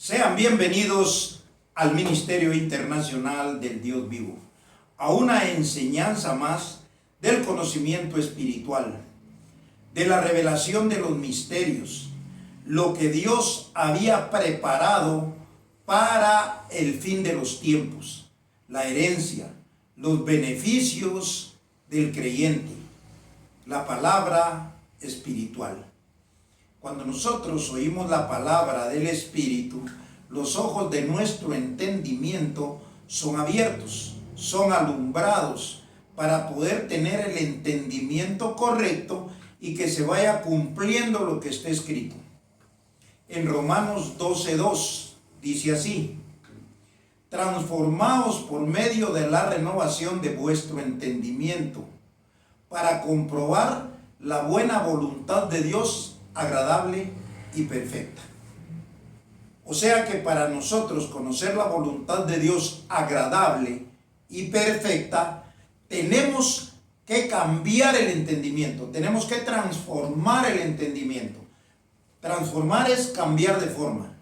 Sean bienvenidos al Ministerio Internacional del Dios Vivo, a una enseñanza más del conocimiento espiritual, de la revelación de los misterios, lo que Dios había preparado para el fin de los tiempos, la herencia, los beneficios del creyente, la palabra espiritual. Cuando nosotros oímos la palabra del Espíritu, los ojos de nuestro entendimiento son abiertos, son alumbrados para poder tener el entendimiento correcto y que se vaya cumpliendo lo que está escrito. En Romanos 12:2 dice así: transformaos por medio de la renovación de vuestro entendimiento, para comprobar la buena voluntad de Dios, agradable y perfecta. O sea que para nosotros conocer la voluntad de Dios agradable y perfecta, tenemos que cambiar el entendimiento, tenemos que transformar el entendimiento. Transformar es cambiar de forma.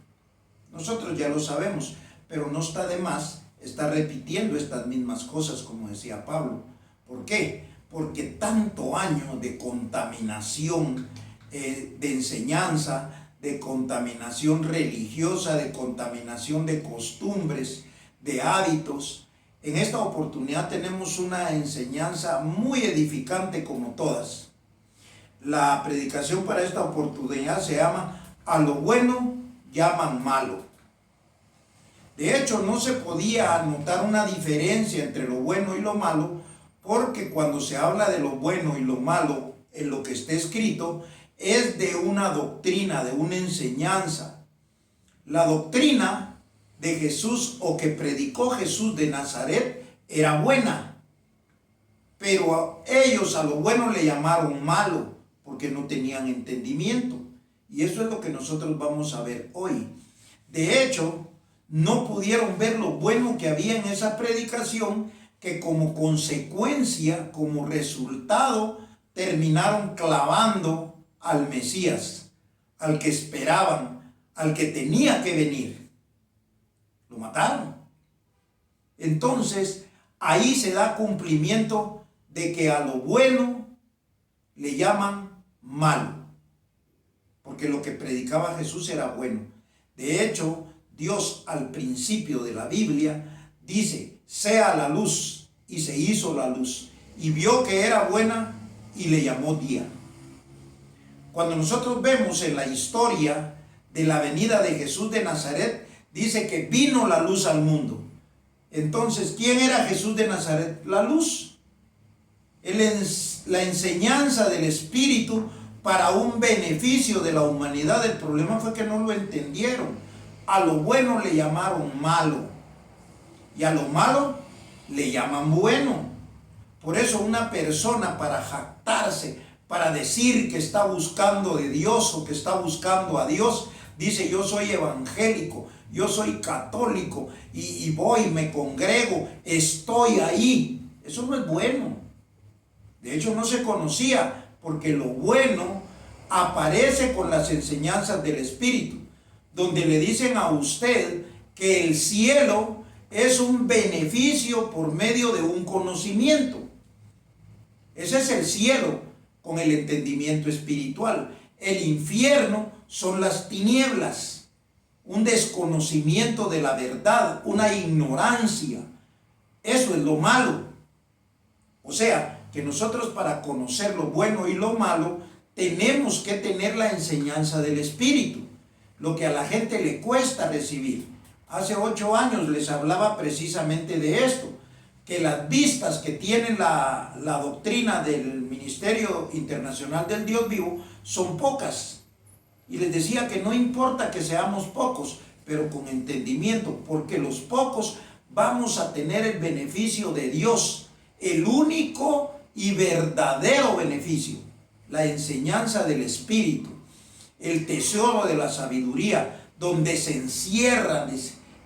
Nosotros ya lo sabemos, pero no está de más estar repitiendo estas mismas cosas, como decía Pablo. ¿Por qué? Porque tanto año de contaminación, de enseñanza, de contaminación religiosa, de contaminación de costumbres, de hábitos. En esta oportunidad tenemos una enseñanza muy edificante como todas. La predicación para esta oportunidad se llama "A lo bueno llaman malo". De hecho, no se podía notar una diferencia entre lo bueno y lo malo, porque cuando se habla de lo bueno y lo malo en lo que está escrito, es de una doctrina, de una enseñanza. La doctrina de Jesús, o que predicó Jesús de Nazaret, era buena, pero ellos a lo bueno le llamaron malo, porque no tenían entendimiento. Y eso es lo que nosotros vamos a ver hoy. De hecho, no pudieron ver lo bueno que había en esa predicación, que como consecuencia, como resultado, terminaron clavando al Mesías, al que esperaban, al que tenía que venir. Lo mataron. Entonces, ahí se da cumplimiento de que a lo bueno le llaman malo, porque lo que predicaba Jesús era bueno. De hecho, Dios al principio de la Biblia dice: sea la luz, y se hizo la luz, y vio que era buena y le llamó día. Cuando nosotros vemos en la historia de la venida de Jesús de Nazaret, dice que vino la luz al mundo. Entonces, ¿quién era Jesús de Nazaret? La luz. Él es la enseñanza del Espíritu para un beneficio de la humanidad. El problema fue que no lo entendieron. A lo bueno le llamaron malo, y a lo malo le llaman bueno. Por eso una persona, para jactarse, para decir que está buscando de Dios o que está buscando a Dios, dice: yo soy evangélico, yo soy católico y voy, me congrego, estoy ahí. Eso no es bueno. De hecho, no se conocía, porque lo bueno aparece con las enseñanzas del Espíritu, donde le dicen a usted que el cielo es un beneficio por medio de un conocimiento. Ese es el cielo con el entendimiento espiritual. El infierno son las tinieblas, un desconocimiento de la verdad, una ignorancia. Eso es lo malo. O sea, que nosotros, para conocer lo bueno y lo malo, tenemos que tener la enseñanza del Espíritu, lo que a la gente le cuesta recibir. Hace 8 años les hablaba precisamente de esto, que las vistas que tiene la doctrina del Ministerio Internacional del Dios Vivo son pocas. Y les decía que no importa que seamos pocos, pero con entendimiento, porque los pocos vamos a tener el beneficio de Dios, el único y verdadero beneficio, la enseñanza del Espíritu, el tesoro de la sabiduría, donde se encierra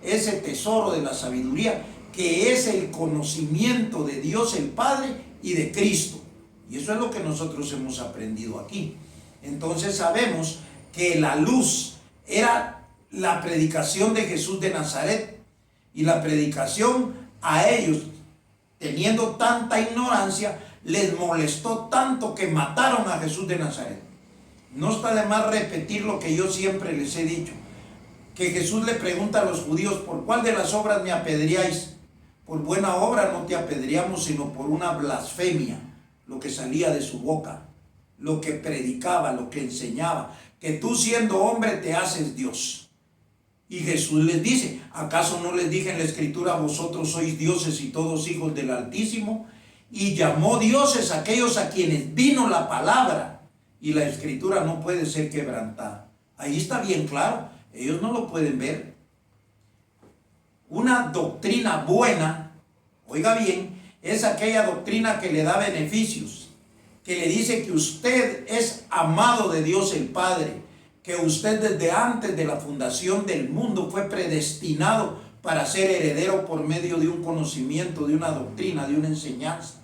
ese tesoro de la sabiduría, que es el conocimiento de Dios el Padre y de Cristo. Y eso es lo que nosotros hemos aprendido aquí. Entonces sabemos que la luz era la predicación de Jesús de Nazaret. Y la predicación a ellos, teniendo tanta ignorancia, les molestó tanto que mataron a Jesús de Nazaret. No está de más repetir lo que yo siempre les he dicho, que Jesús le pregunta a los judíos: ¿por cuál de las obras me apedreáis? Por buena obra no te apedreamos, sino por una blasfemia, lo que salía de su boca, lo que predicaba, lo que enseñaba, que tú siendo hombre te haces Dios. Y Jesús les dice: ¿acaso no les dije en la Escritura, vosotros sois dioses y todos hijos del Altísimo? Y llamó dioses a aquellos a quienes vino la palabra, y la Escritura no puede ser quebrantada. Ahí está bien claro, ellos no lo pueden ver. Una doctrina buena, oiga bien, es aquella doctrina que le da beneficios, que le dice que usted es amado de Dios el Padre, que usted desde antes de la fundación del mundo fue predestinado para ser heredero por medio de un conocimiento, de una doctrina, de una enseñanza.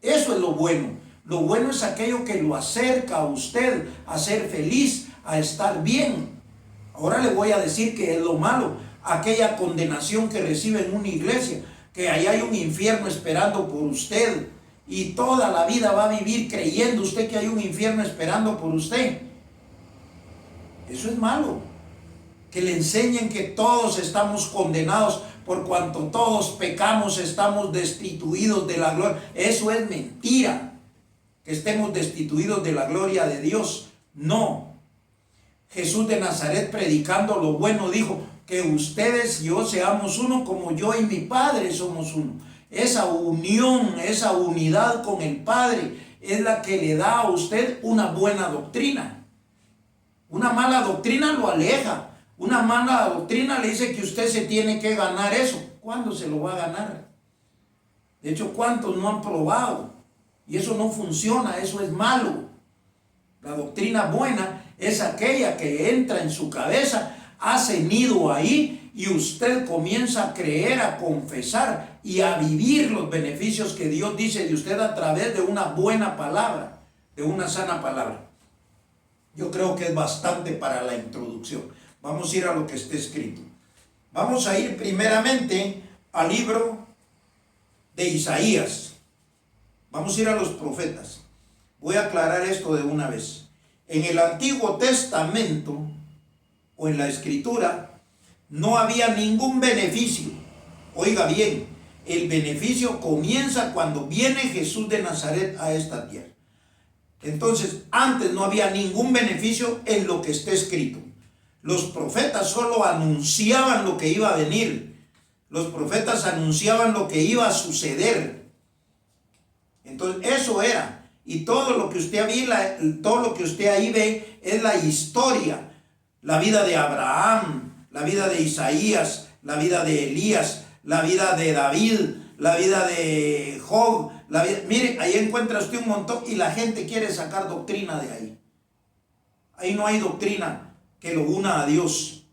Eso es lo bueno. Lo bueno es aquello que lo acerca a usted a ser feliz, a estar bien. Ahora le voy a decir que es lo malo, aquella condenación que recibe en una iglesia, que ahí hay un infierno esperando por usted y toda la vida va a vivir creyendo usted que hay un infierno esperando por usted. Eso es malo. Que le enseñen que todos estamos condenados por cuanto todos pecamos, estamos destituidos de la gloria. Eso es mentira, que estemos destituidos de la gloria de Dios. No. Jesús de Nazaret, predicando lo bueno, dijo: que ustedes y yo seamos uno, como yo y mi Padre somos uno. Esa unión, esa unidad con el Padre es la que le da a usted una buena doctrina. Una mala doctrina lo aleja. Una mala doctrina le dice que usted se tiene que ganar eso. ¿Cuándo se lo va a ganar? De hecho, ¿cuántos no han probado? Y eso no funciona, eso es malo. La doctrina buena es aquella que entra en su cabeza, hace nido ahí y usted comienza a creer, a confesar y a vivir los beneficios que Dios dice de usted a través de una buena palabra, de una sana palabra. Yo creo que es bastante para la introducción. Vamos a ir a lo que está escrito. Vamos a ir primeramente al libro de Isaías. Vamos a ir a los profetas. Voy a aclarar esto de una vez. En el Antiguo Testamento o en la Escritura no había ningún beneficio. Oiga bien, el beneficio comienza cuando viene Jesús de Nazaret a esta tierra. Entonces, antes no había ningún beneficio en lo que está escrito. Los profetas solo anunciaban lo que iba a venir. Los profetas anunciaban lo que iba a suceder. Entonces, eso era. Y todo lo que usted ahí ve es la historia. La vida de Abraham, la vida de Isaías, la vida de Elías, la vida de David, la vida de Job. Mire, ahí encuentra usted un montón y la gente quiere sacar doctrina de ahí. Ahí no hay doctrina que lo una a Dios.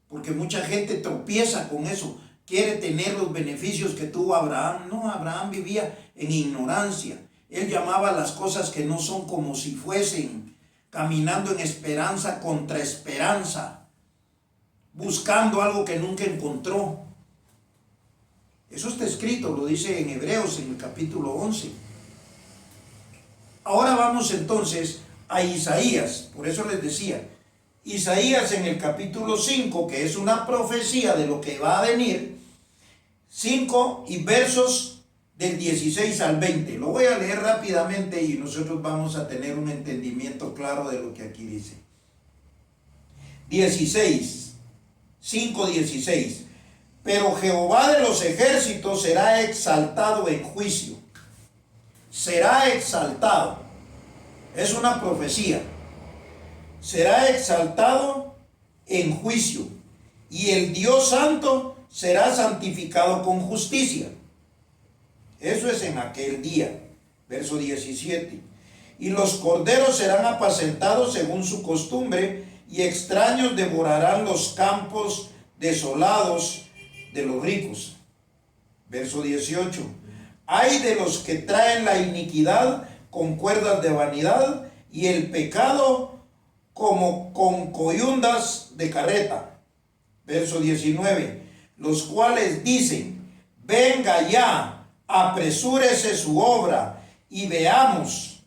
Porque mucha gente tropieza con eso. Quiere tener los beneficios que tuvo Abraham. No, Abraham vivía en ignorancia. Él llamaba las cosas que no son como si fuesen, caminando en esperanza contra esperanza, buscando algo que nunca encontró. Eso está escrito, lo dice en Hebreos, en el capítulo 11. Ahora vamos entonces a Isaías. Por eso les decía, Isaías en el capítulo 5, que es una profecía de lo que va a venir, 5 y versos del 16 al 20. Lo voy a leer rápidamente y nosotros vamos a tener un entendimiento claro de lo que aquí dice. 5:16. Pero Jehová de los ejércitos será exaltado en juicio. Será exaltado. Es una profecía. Será exaltado en juicio. Y el Dios Santo será santificado con justicia. Eso es en aquel día. Verso 17. Y los corderos serán apacentados según su costumbre, y extraños devorarán los campos desolados de los ricos. Verso 18. Ay de los que traen la iniquidad con cuerdas de vanidad y el pecado como con coyundas de carreta. Verso 19. Los cuales dicen: venga ya, apresúrese su obra y veamos.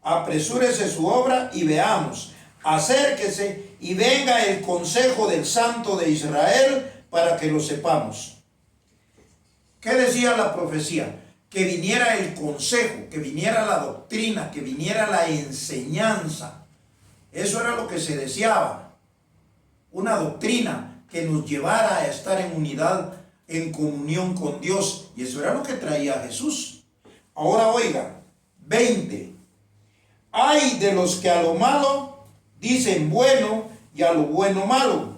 Apresúrese su obra y veamos. Acérquese y venga el consejo del Santo de Israel para que lo sepamos. ¿Qué decía la profecía? Que viniera el consejo, que viniera la doctrina, que viniera la enseñanza. Eso era lo que se deseaba. Una doctrina que nos llevara a estar en unidad, en comunión con Dios. Y eso era lo que traía Jesús. Ahora oiga, 20. Ay de los que a lo malo dicen bueno y a lo bueno malo,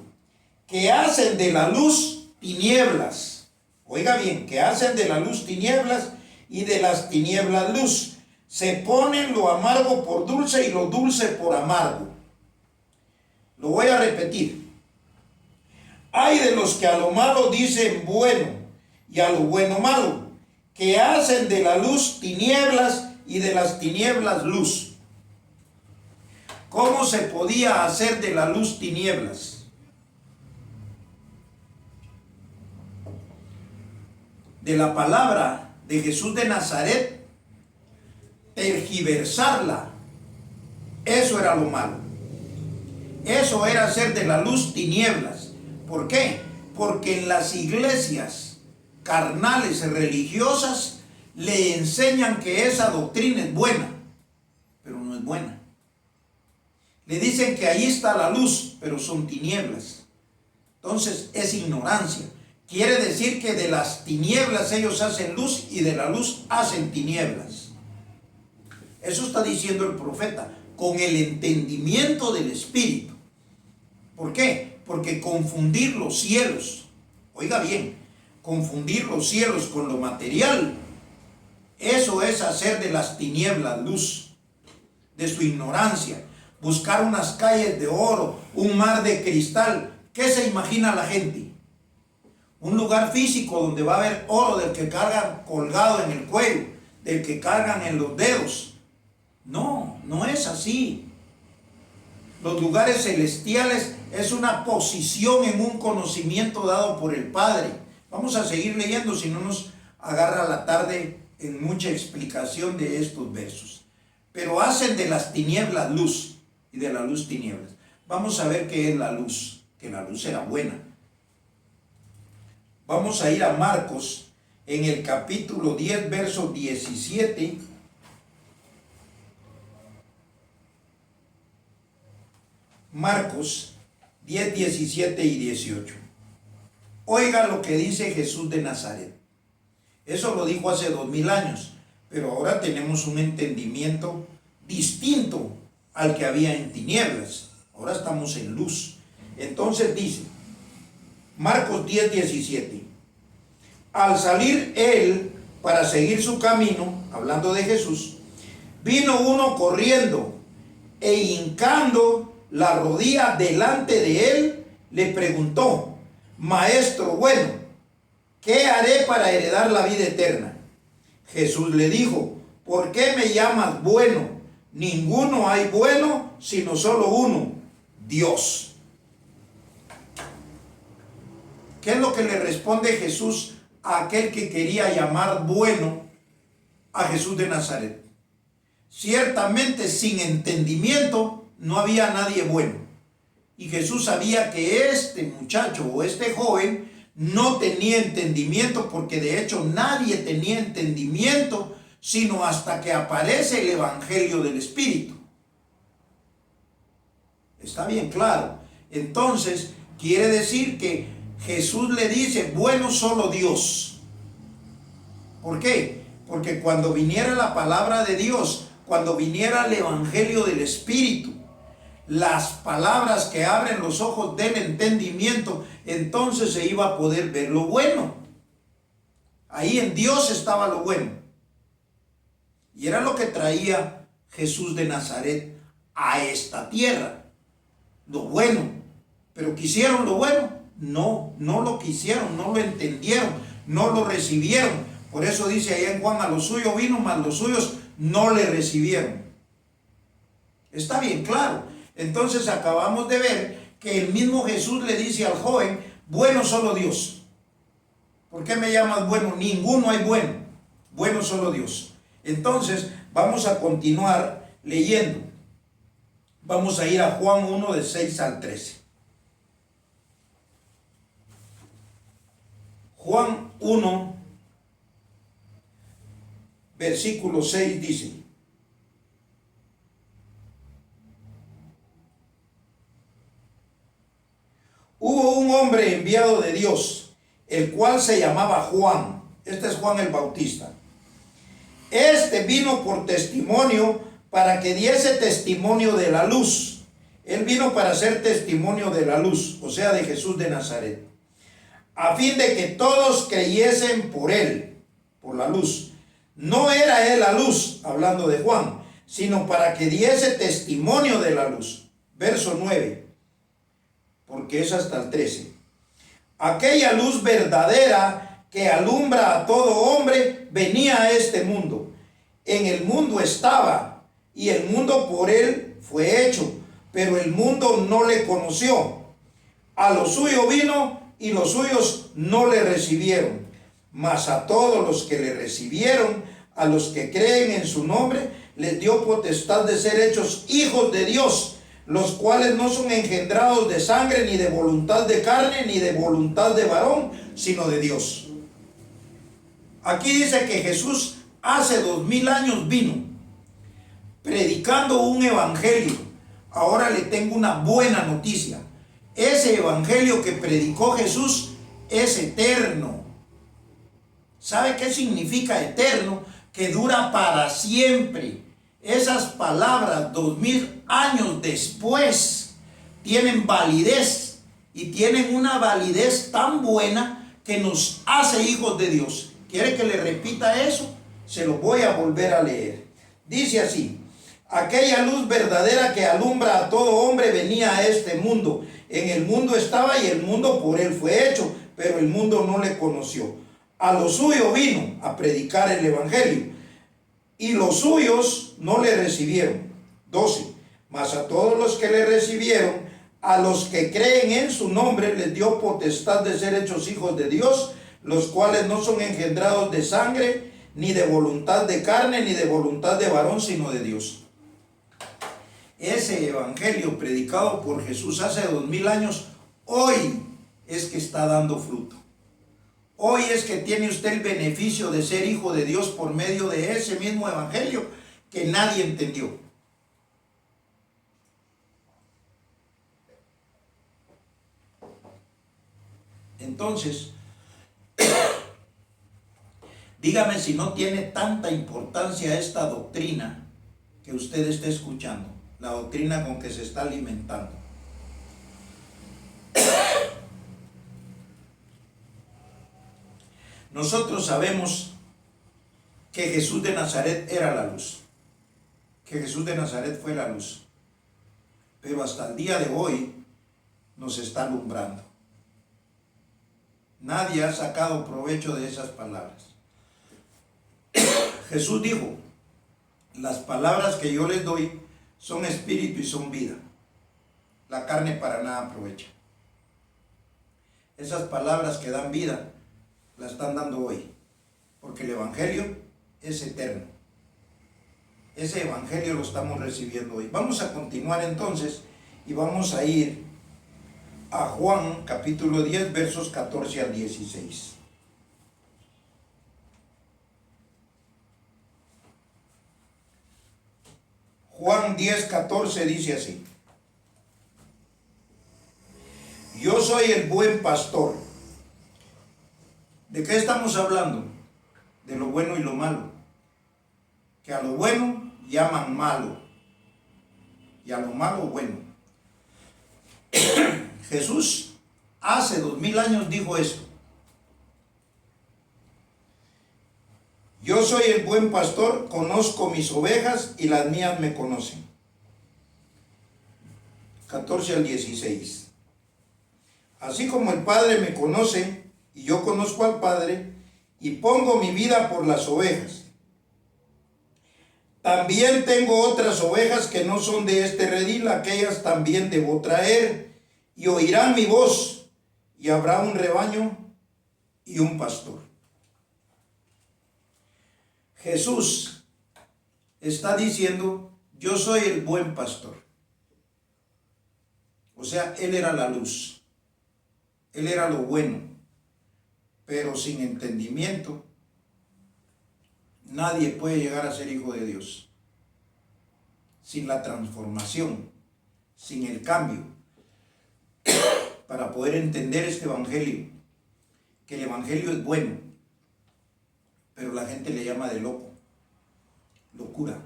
que hacen de la luz tinieblas. Oiga bien, que hacen de la luz tinieblas y de las tinieblas luz. Se ponen lo amargo por dulce y lo dulce por amargo. Lo voy a repetir. Ay de los que a lo malo dicen bueno y a lo bueno malo, que hacen de la luz tinieblas y de las tinieblas luz. ¿Cómo se podía hacer de la luz tinieblas? De la palabra de Jesús de Nazaret, tergiversarla. Eso era lo malo. Eso era hacer de la luz tinieblas. ¿Por qué? Porque en las iglesias carnales religiosas le enseñan que esa doctrina es buena, pero no es buena. Le dicen que ahí está la luz, pero son tinieblas. Entonces es ignorancia. Quiere decir que de las tinieblas ellos hacen luz y de la luz hacen tinieblas. Eso está diciendo el profeta, con el entendimiento del Espíritu. ¿Por qué? Porque confundir los cielos, oiga bien, confundir los cielos con lo material, eso es hacer de las tinieblas luz, de su ignorancia. Buscar unas calles de oro, un mar de cristal. ¿Qué se imagina la gente? Un lugar físico donde va a haber oro del que cargan colgado en el cuello, del que cargan en los dedos. No, no es así. Los lugares celestiales es una posición en un conocimiento dado por el Padre. Vamos a seguir leyendo, si no nos agarra la tarde en mucha explicación de estos versos. Pero hacen de las tinieblas luz y de la luz tinieblas. Vamos a ver qué es la luz, que la luz era buena. Vamos a ir a Marcos en el capítulo 10, verso 17. Marcos 10, 17 y 18. Oiga lo que dice Jesús de Nazaret. Eso lo dijo hace 2000 años, pero ahora tenemos un entendimiento distinto al que había en tinieblas. Ahora estamos en luz. Entonces dice, Marcos 10, 17. Al salir él para seguir su camino, hablando de Jesús, vino uno corriendo e hincando la rodilla delante de él, le preguntó: Maestro bueno, ¿qué haré para heredar la vida eterna? Jesús le dijo: ¿por qué me llamas bueno? Ninguno hay bueno, sino solo uno, Dios. ¿Qué es lo que le responde Jesús a aquel que quería llamar bueno a Jesús de Nazaret? Ciertamente sin entendimiento no había nadie bueno. Y Jesús sabía que este muchacho o este joven no tenía entendimiento, porque de hecho nadie tenía entendimiento sino hasta que aparece el Evangelio del Espíritu. Está bien claro. Entonces quiere decir que Jesús le dice: bueno solo Dios. ¿Por qué? Porque cuando viniera la palabra de Dios, cuando viniera el Evangelio del Espíritu, las palabras que abren los ojos del entendimiento, entonces se iba a poder ver lo bueno. Ahí en Dios estaba lo bueno. Y era lo que traía Jesús de Nazaret a esta tierra. Lo bueno. ¿Pero quisieron lo bueno? No, no lo quisieron, no lo entendieron, no lo recibieron. Por eso dice allá en Juan: a los suyos vino, mas los suyos no le recibieron. Está bien claro. Entonces acabamos de ver que el mismo Jesús le dice al joven, bueno solo Dios. ¿Por qué me llamas bueno? Ninguno hay bueno. Bueno solo Dios. Entonces vamos a continuar leyendo. Vamos a ir a Juan 1 de 6 al 13. Juan 1, versículo 6 dice: hubo un hombre enviado de Dios, el cual se llamaba Juan. Este es Juan el Bautista. Este vino por testimonio, para que diese testimonio de la luz. Él vino para ser testimonio de la luz, o sea, de Jesús de Nazaret, a fin de que todos creyesen por él, por la luz. No era él la luz, hablando de Juan, sino para que diese testimonio de la luz. Verso 9, porque es hasta el 13. Aquella luz verdadera que alumbra a todo hombre venía a este mundo. En el mundo estaba, y el mundo por él fue hecho, pero el mundo no le conoció. A lo suyo vino, y los suyos no le recibieron. Mas a todos los que le recibieron, a los que creen en su nombre, les dio potestad de ser hechos hijos de Dios, los cuales no son engendrados de sangre, ni de voluntad de carne, ni de voluntad de varón, sino de Dios. Aquí dice que Jesús hace 2000 años vino predicando un evangelio. Ahora le tengo una buena noticia. Ese evangelio que predicó Jesús es eterno. ¿Sabe qué significa eterno? Que dura para siempre. Esas palabras 2000 años después tienen validez, y tienen una validez tan buena que nos hace hijos de Dios. ¿Quiere que le repita eso? Se lo voy a volver a leer. Dice así: aquella luz verdadera que alumbra a todo hombre venía a este mundo. En el mundo estaba, y el mundo por él fue hecho, pero el mundo no le conoció. A lo suyo vino a predicar el evangelio, y los suyos no le recibieron. 12. Mas a todos los que le recibieron, a los que creen en su nombre, les dio potestad de ser hechos hijos de Dios, los cuales no son engendrados de sangre, ni de voluntad de carne, ni de voluntad de varón, sino de Dios. Ese evangelio predicado por Jesús hace 2000 años, hoy es que está dando fruto. Hoy es que tiene usted el beneficio de ser hijo de Dios por medio de ese mismo evangelio que nadie entendió. Entonces, dígame si no tiene tanta importancia esta doctrina que usted está escuchando, la doctrina con que se está alimentando. Nosotros sabemos que Jesús de Nazaret era la luz, que Jesús de Nazaret fue la luz, pero hasta el día de hoy nos está alumbrando. Nadie ha sacado provecho de esas palabras. Jesús dijo: las palabras que yo les doy son espíritu y son vida. La carne para nada aprovecha. Esas palabras que dan vida la están dando hoy, porque el evangelio es eterno. Ese evangelio lo estamos recibiendo hoy. Vamos a continuar entonces y vamos a ir a Juan capítulo 10 versos 14 al 16. Juan 10, 14 dice así: yo soy el buen pastor. ¿De qué estamos hablando? De lo bueno y lo malo. Que a lo bueno llaman malo, y a lo malo bueno. Jesús hace 2000 años dijo esto: yo soy el buen pastor, conozco mis ovejas y las mías me conocen. 14 al 16. Así como el Padre me conoce y yo conozco al Padre y pongo mi vida por las ovejas. También tengo otras ovejas que no son de este redil, aquellas también debo traer, y oirán mi voz, y habrá un rebaño y un pastor. Jesús está diciendo, yo soy el buen pastor. O sea, Él era la luz, Él era lo bueno, pero sin entendimiento, nadie puede llegar a ser hijo de Dios. Sin la transformación, sin el cambio, para poder entender este evangelio, que el evangelio es bueno, pero la gente le llama de loco, locura,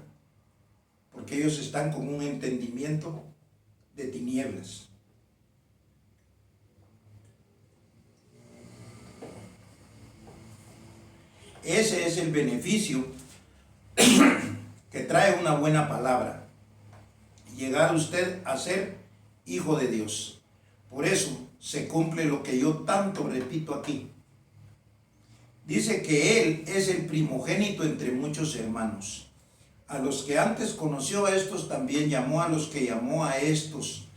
porque ellos están con un entendimiento de tinieblas. Ese es el beneficio que trae una buena palabra, llegar usted a ser hijo de Dios. Por eso se cumple lo que yo tanto repito aquí. Dice que Él es el primogénito entre muchos hermanos. A los que antes conoció a estos también llamó, a los que llamó a estos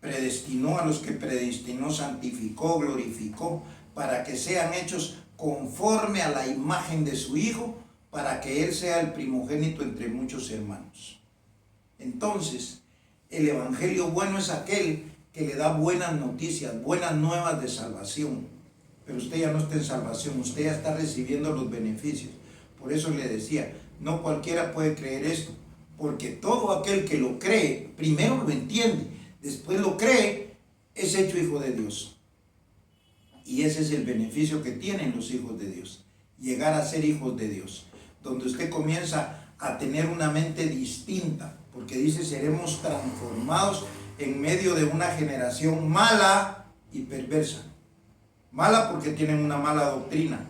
predestinó, a los que predestinó santificó, glorificó, para que sean hechos conforme a la imagen de su Hijo, para que Él sea el primogénito entre muchos hermanos. Entonces, el evangelio bueno es aquel que le da buenas noticias, buenas nuevas de salvación. Pero usted ya no está en salvación, usted ya está recibiendo los beneficios. Por eso le decía, no cualquiera puede creer esto, porque todo aquel que lo cree, primero lo entiende, después lo cree, es hecho hijo de Dios. Y ese es el beneficio que tienen los hijos de Dios, llegar a ser hijos de Dios, donde usted comienza a tener una mente distinta, porque dice, seremos transformados en medio de una generación mala y perversa. Mala porque tienen una mala doctrina.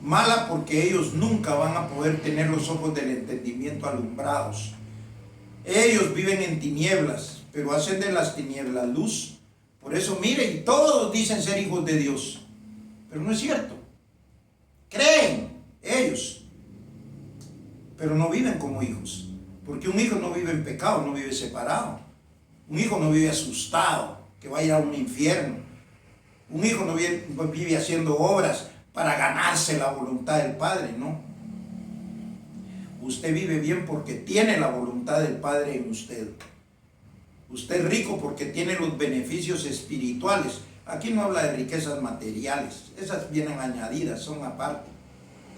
Mala porque ellos nunca van a poder tener los ojos del entendimiento alumbrados. Ellos viven en tinieblas, pero hacen de las tinieblas luz. Por eso miren, todos dicen ser hijos de Dios, pero no es cierto. Creen ellos, pero no viven como hijos. Porque un hijo no vive en pecado, no vive separado. Un hijo no vive asustado, que va a ir a un infierno. Un hijo no vive haciendo obras para ganarse la voluntad del Padre, no. Usted vive bien porque tiene la voluntad del Padre en usted. Usted es rico porque tiene los beneficios espirituales. Aquí no habla de riquezas materiales, esas vienen añadidas, son aparte.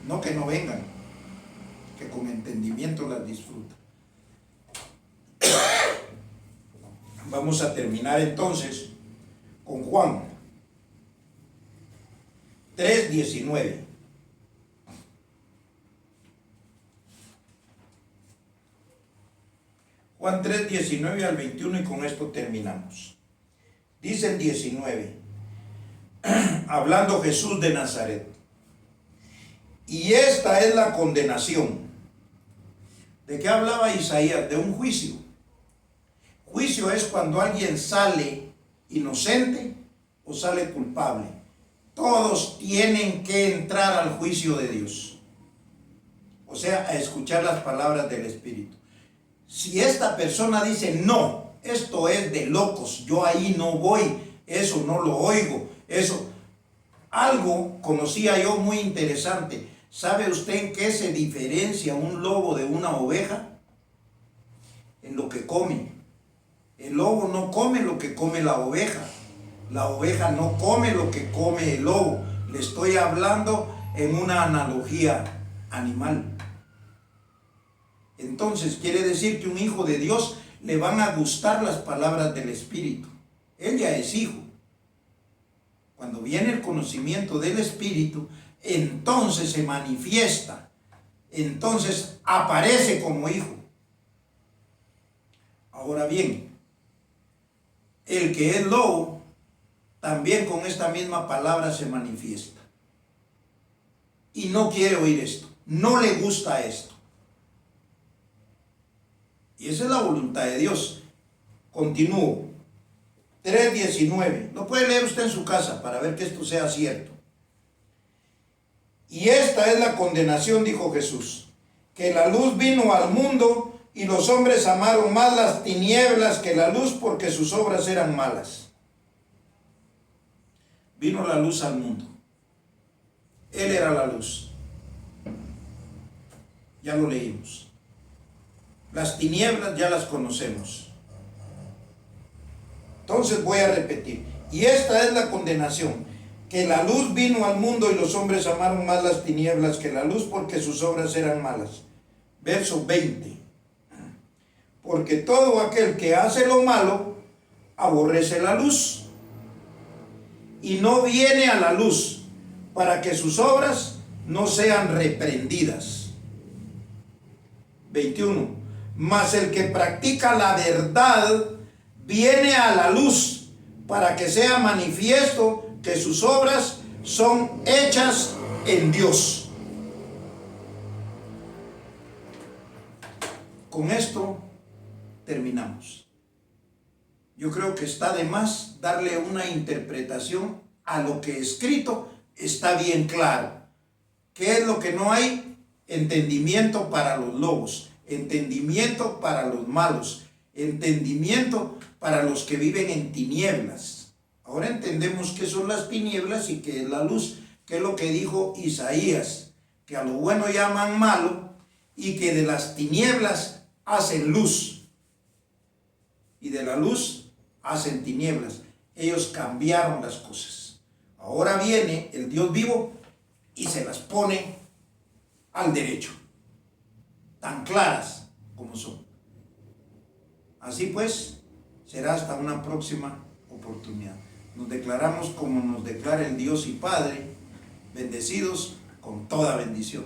No que no vengan, que con entendimiento las disfruta. Vamos a terminar entonces con Juan 3:19. Juan 3:19 al 21 y con esto terminamos. Dice el 19, hablando Jesús de Nazaret. Y esta es la condenación. ¿De qué hablaba Isaías? De un juicio. Juicio es cuando alguien sale inocente o sale culpable. Todos tienen que entrar al juicio de Dios. O sea, a escuchar las palabras del Espíritu. Si esta persona dice, no, esto es de locos, yo ahí no voy, eso no lo oigo, eso. Algo conocía yo muy interesante. ¿Sabe usted en qué se diferencia un lobo de una oveja? En lo que come. El lobo no come lo que come la oveja. La oveja no come lo que come el lobo. Le estoy hablando en una analogía animal. Entonces quiere decir que un hijo de Dios le van a gustar las palabras del Espíritu. Él ya es hijo. Cuando viene el conocimiento del Espíritu, entonces se manifiesta. Entonces aparece como hijo. Ahora bien, el que es lobo, también con esta misma palabra se manifiesta. Y no quiere oír esto. No le gusta esto. Y esa es la voluntad de Dios. Continúo. 3:19. Lo puede leer usted en su casa para ver que esto sea cierto. Y esta es la condenación, dijo Jesús, que la luz vino al mundo y los hombres amaron más las tinieblas que la luz porque sus obras eran malas. Vino la luz al mundo. Él era la luz. Ya lo leímos. Las tinieblas ya las conocemos. Entonces voy a repetir. Y esta es la condenación, que la luz vino al mundo y los hombres amaron más las tinieblas que la luz porque sus obras eran malas. Verso 20. Porque todo aquel que hace lo malo aborrece la luz y no viene a la luz para que sus obras no sean reprendidas. 21. Mas el que practica la verdad viene a la luz para que sea manifiesto que sus obras son hechas en Dios. Con esto terminamos. Yo creo que está de más darle una interpretación a lo que escrito está bien claro. ¿Qué es lo que no hay? Entendimiento para los lobos, entendimiento para los malos, entendimiento para los que viven en tinieblas. Ahora entendemos qué son las tinieblas y qué es la luz, que es lo que dijo Isaías, que a lo bueno llaman malo y que de las tinieblas hacen luz y de la luz hacen tinieblas. Ellos cambiaron las cosas. Ahora viene el Dios vivo y se las pone al derecho, tan claras como son. Así pues, será hasta una próxima oportunidad. Nos declaramos como nos declara el Dios y Padre, bendecidos con toda bendición.